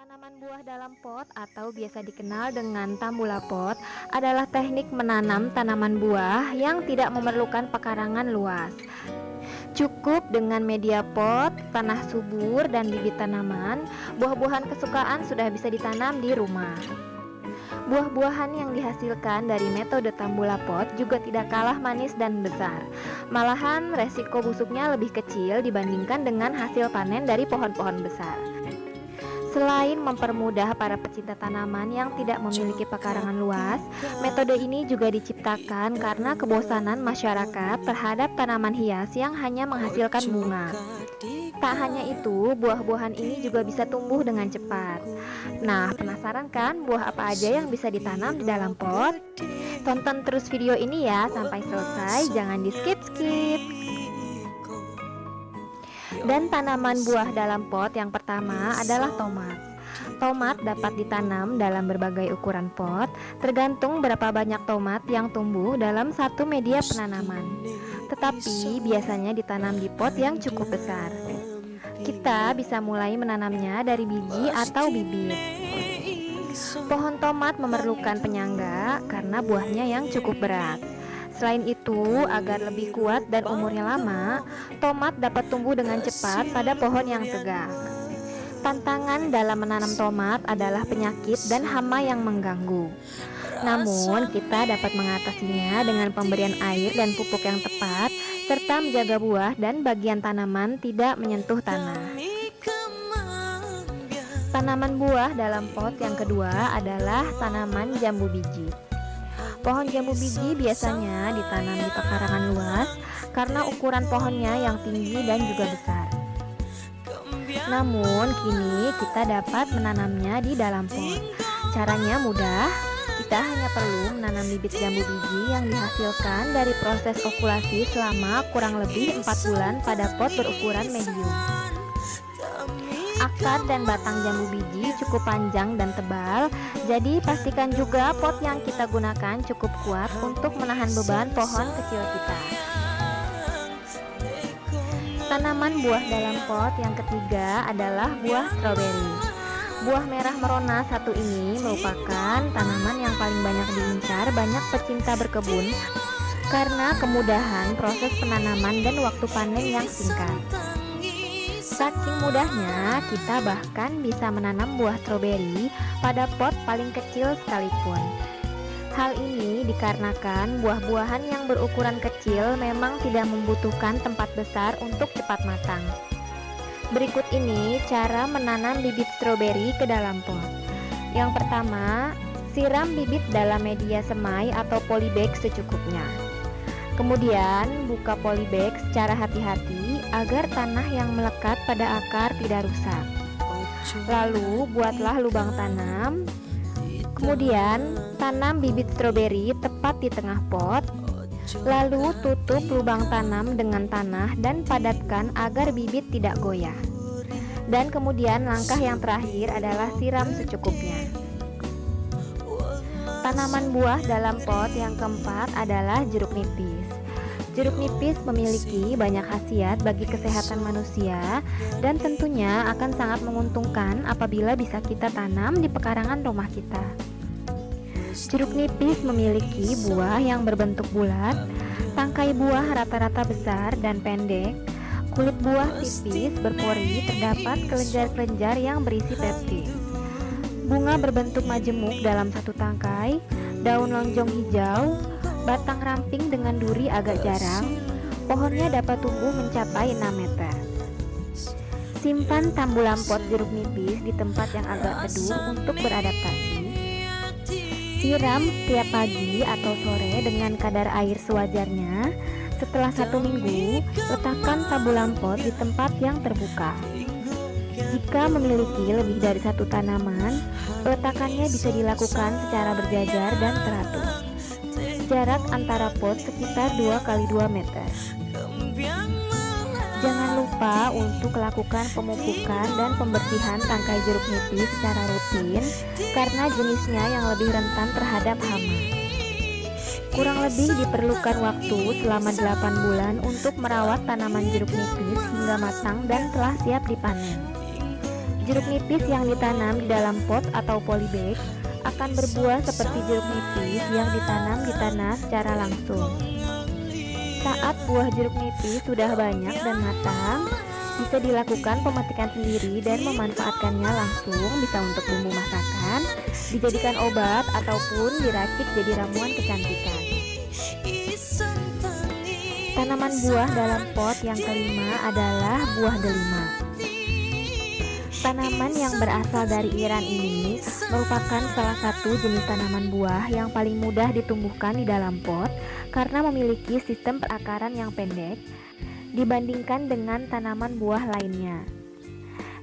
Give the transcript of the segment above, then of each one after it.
Penanaman buah dalam pot atau biasa dikenal dengan tambula pot adalah teknik menanam tanaman buah yang tidak memerlukan pekarangan luas. Cukup dengan media pot, tanah subur, dan bibit tanaman, buah-buahan kesukaan sudah bisa ditanam di rumah. Buah-buahan yang dihasilkan dari metode tambula pot juga tidak kalah manis dan besar. Malahan resiko busuknya lebih kecil dibandingkan dengan hasil panen dari pohon-pohon besar. Selain mempermudah para pecinta tanaman yang tidak memiliki pekarangan luas, metode ini juga diciptakan karena kebosanan masyarakat terhadap tanaman hias yang hanya menghasilkan bunga. Tak hanya itu, buah-buahan ini juga bisa tumbuh dengan cepat. Nah, penasaran kan buah apa aja yang bisa ditanam di dalam pot? Tonton terus video ini ya sampai selesai, jangan di skip-skip. Dan tanaman buah dalam pot yang pertama adalah tomat. Tomat dapat ditanam dalam berbagai ukuran pot, tergantung berapa banyak tomat yang tumbuh dalam satu media penanaman. Tetapi biasanya ditanam di pot yang cukup besar. Kita bisa mulai menanamnya dari biji atau bibit. Pohon tomat memerlukan penyangga karena buahnya yang cukup berat. Selain itu, agar lebih kuat dan umurnya lama, tomat dapat tumbuh dengan cepat pada pohon yang tegak. Tantangan dalam menanam tomat adalah penyakit dan hama yang mengganggu. Namun, kita dapat mengatasinya dengan pemberian air dan pupuk yang tepat, serta menjaga buah dan bagian tanaman tidak menyentuh tanah. Tanaman buah dalam pot yang kedua adalah tanaman jambu biji. Pohon jambu biji biasanya ditanam di pekarangan luas karena ukuran pohonnya yang tinggi dan juga besar. Namun kini kita dapat menanamnya di dalam pot. Caranya mudah, kita hanya perlu menanam bibit jambu biji yang dihasilkan dari proses okulasi selama kurang lebih 4 bulan pada pot berukuran medium. Akar dan batang jambu biji cukup panjang dan tebal, jadi pastikan juga pot yang kita gunakan cukup kuat untuk menahan beban pohon kecil kita. Tanaman buah dalam pot yang ketiga adalah buah stroberi. Buah merah merona satu ini merupakan tanaman yang paling banyak diincar banyak pecinta berkebun karena kemudahan proses penanaman dan waktu panen yang singkat. Saking mudahnya, kita bahkan bisa menanam buah stroberi pada pot paling kecil sekalipun. Hal ini dikarenakan buah-buahan yang berukuran kecil memang tidak membutuhkan tempat besar untuk cepat matang. Berikut ini cara menanam bibit stroberi ke dalam pot. Yang pertama, siram bibit dalam media semai atau polybag secukupnya. Kemudian, buka polybag secara hati-hati agar tanah yang melekat pada akar tidak rusak. Lalu, buatlah lubang tanam. Kemudian, tanam bibit stroberi tepat di tengah pot. Lalu, tutup lubang tanam dengan tanah dan padatkan agar bibit tidak goyah. Dan kemudian, langkah yang terakhir adalah siram secukupnya. Tanaman buah dalam pot yang keempat adalah jeruk nipis. Jeruk nipis memiliki banyak khasiat bagi kesehatan manusia dan tentunya akan sangat menguntungkan apabila bisa kita tanam di pekarangan rumah kita. Jeruk nipis memiliki buah yang berbentuk bulat, tangkai buah rata-rata besar dan pendek, kulit buah tipis berpori, terdapat kelenjar-kelenjar yang berisi peptid. Bunga berbentuk majemuk dalam satu tangkai, daun lonjong hijau, batang ramping dengan duri agak jarang, pohonnya dapat tumbuh mencapai 6 meter. Simpan tambulan pot jeruk nipis di tempat yang agak teduh untuk beradaptasi. Siram setiap pagi atau sore dengan kadar air sewajarnya. Setelah 1 minggu, letakkan tambulan pot di tempat yang terbuka. Jika memiliki lebih dari satu tanaman, peletakannya bisa dilakukan secara berjajar dan teratur. Jarak antara pot sekitar 2x2 meter. Jangan lupa untuk lakukan pemupukan dan pembersihan tangkai jeruk nipis secara rutin karena jenisnya yang lebih rentan terhadap hama. Kurang lebih diperlukan waktu selama 8 bulan untuk merawat tanaman jeruk nipis hingga matang dan telah siap dipanen. Jeruk nipis yang ditanam di dalam pot atau polybag akan berbuah seperti jeruk nipis yang ditanam di tanah secara langsung. Saat buah jeruk nipis sudah banyak dan matang, bisa dilakukan pemetikan sendiri dan memanfaatkannya langsung, bisa untuk bumbu masakan, dijadikan obat, ataupun diracik jadi ramuan kecantikan. Tanaman buah dalam pot yang kelima adalah buah delima. Tanaman yang berasal dari Iran ini merupakan salah satu jenis tanaman buah yang paling mudah ditumbuhkan di dalam pot karena memiliki sistem perakaran yang pendek dibandingkan dengan tanaman buah lainnya.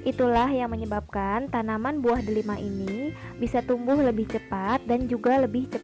Itulah yang menyebabkan tanaman buah delima ini bisa tumbuh lebih cepat dan juga lebih cepat